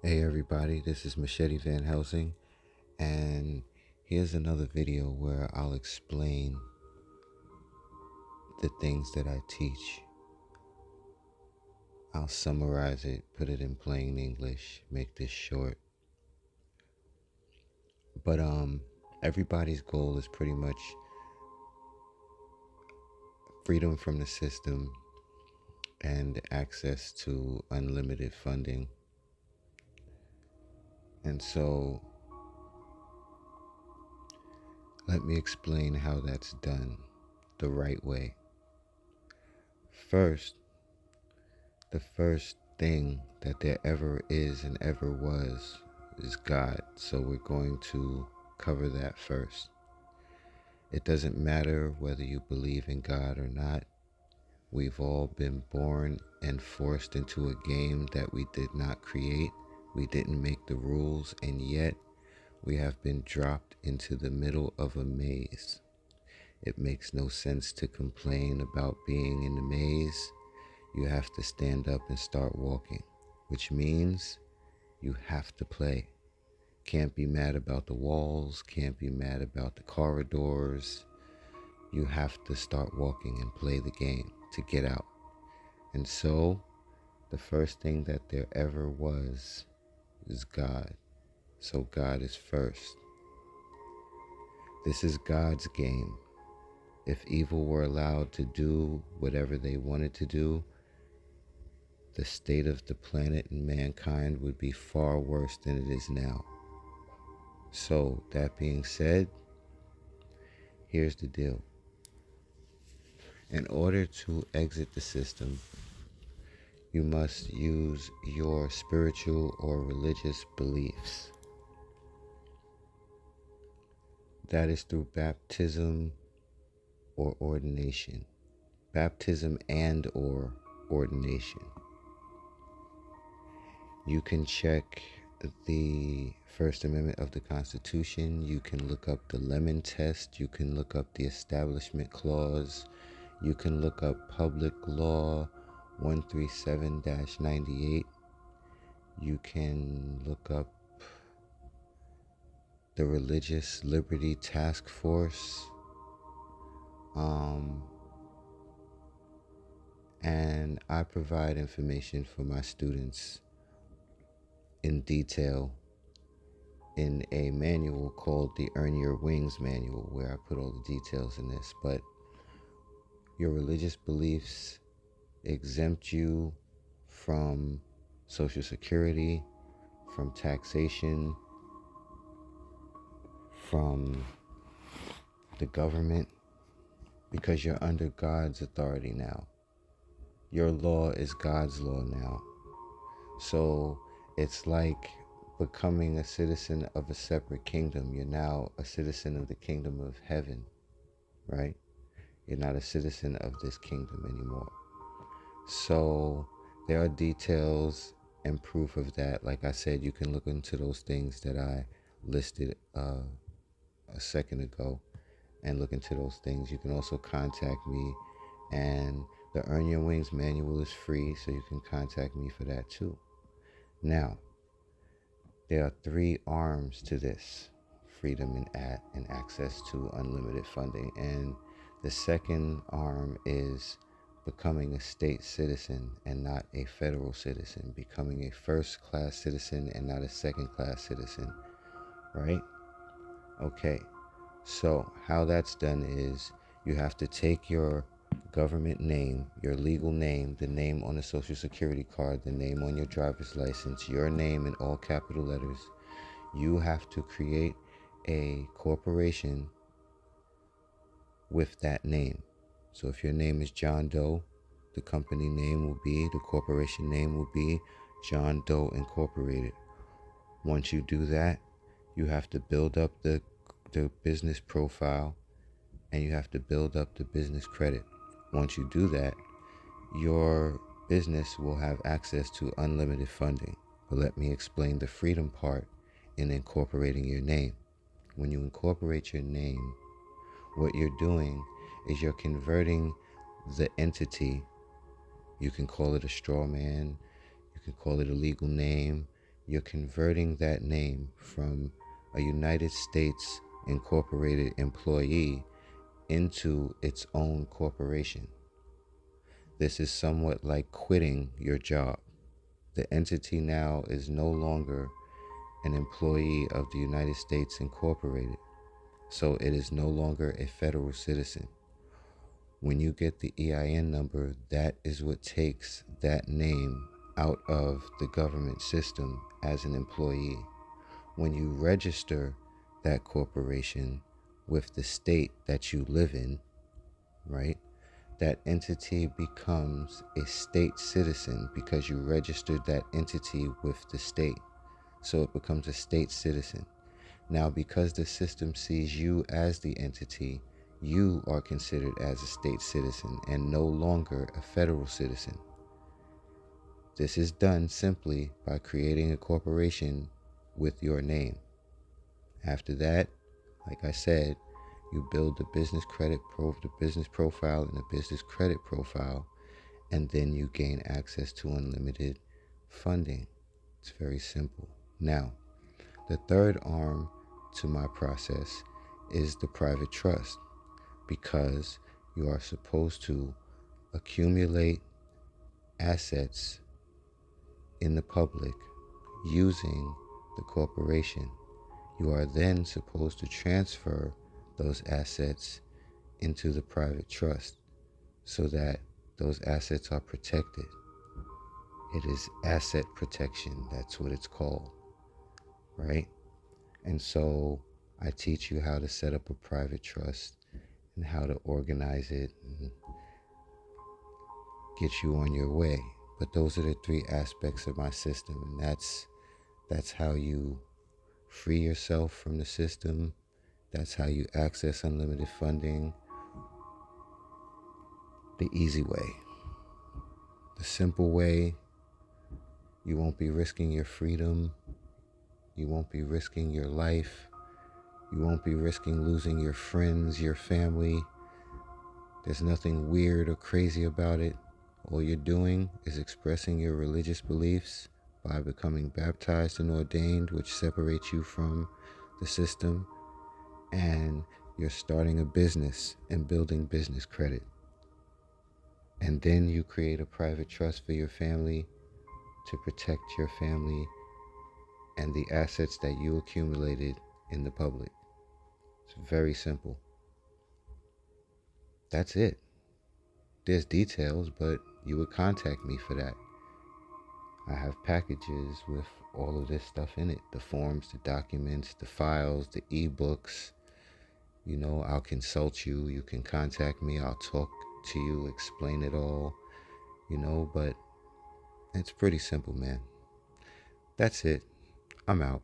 Hey everybody, this is Machete Van Helsing, and here's another video where I'll explain the things that I teach. I'll summarize it, put it in plain English, make this short. But everybody's goal is pretty much freedom from the system and access to unlimited funding. And so let me explain how that's done the right way. First, the first thing that there ever is and ever was is God. So we're going to cover that first. It doesn't matter whether you believe in God or not. We've all been born and forced into a game that we did not create. We didn't make the rules, and yet we have been dropped into the middle of a maze. It makes no sense to complain about being in the maze. You have to stand up and start walking, which means you have to play. Can't be mad about the walls, can't be mad about the corridors. You have to start walking and play the game to get out. And so, the first thing that there ever was is God. So God is first. This is God's game. If evil were allowed to do whatever they wanted to do, the state of the planet and mankind would be far worse than it is now. So, that being said, here's the deal. In order to exit the system, you must use your spiritual or religious beliefs. That is through baptism or ordination. Baptism and or ordination. You can check the First Amendment of the Constitution. You can look up the Lemon Test. You can look up the Establishment Clause. You can look up Public Law 137-98. You can look up the Religious Liberty Task Force. And I provide information for my students in detail in a manual called the Earn Your Wings Manual, where I put all the details in this. But your religious beliefs exempt you from Social Security, from taxation, from the government, because you're under God's authority now. Your law is God's law now. So it's like becoming a citizen of a separate kingdom. You're now a citizen of the kingdom of heaven, right? You're not a citizen of this kingdom anymore. So there are details and proof of that. Like I said, you can look into those things that I listed a second ago and look into those things. You can also contact me, and the Earn Your Wings manual is free, so you can contact me for that too. Now, there are 3 arms to this: freedom and access to unlimited funding. And the second arm is becoming a state citizen and not a federal citizen, becoming a first-class citizen and not a second-class citizen, right? Okay, so how that's done is you have to take your government name, your legal name, the name on the Social Security card, the name on your driver's license, your name in all capital letters. You have to create a corporation with that name. So if your name is John Doe, the company name will be, the corporation name will be John Doe Incorporated. Once you do that, you have to build up the business profile, and you have to build up the business credit. Once you do that, your business will have access to unlimited funding. But let me explain the freedom part in incorporating your name. When you incorporate your name, what you're doing is you're converting the entity. You can call it a straw man, you can call it a legal name, you're converting that name from a United States Incorporated employee into its own corporation. This is somewhat like quitting your job. The entity now is no longer an employee of the United States Incorporated, so it is no longer a federal citizen. When you get the EIN number, that is what takes that name out of the government system as an employee. When you register that corporation with the state that you live in, right, that entity becomes a state citizen because you registered that entity with the state. So it becomes a state citizen. Now, because the system sees you as the entity, you are considered as a state citizen and no longer a federal citizen. This is done simply by creating a corporation with your name. After that, like I said, you build the business profile and the business credit profile, and then you gain access to unlimited funding. It's very simple. Now, the third arm to my process is the private trust, because you are supposed to accumulate assets in the public using the corporation. You are then supposed to transfer those assets into the private trust so that those assets are protected. It is asset protection, that's what it's called, right? And so I teach you how to set up a private trust and how to organize it and get you on your way. But those are the three aspects of my system, and that's how you free yourself from the system. That's how you access unlimited funding the easy way. The simple way, you won't be risking your freedom. You won't be risking your life. You won't be risking losing your friends, your family. There's nothing weird or crazy about it. All you're doing is expressing your religious beliefs by becoming baptized and ordained, which separates you from the system, and you're starting a business and building business credit. And then you create a private trust for your family to protect your family and the assets that you accumulated in the public. It's very simple. That's it. There's details, but you would contact me for that. I have packages with all of this stuff in it. The forms, the documents, the files, the ebooks. I'll consult you. You can contact me. I'll talk to you, explain it all, but it's pretty simple, man. That's it. I'm out.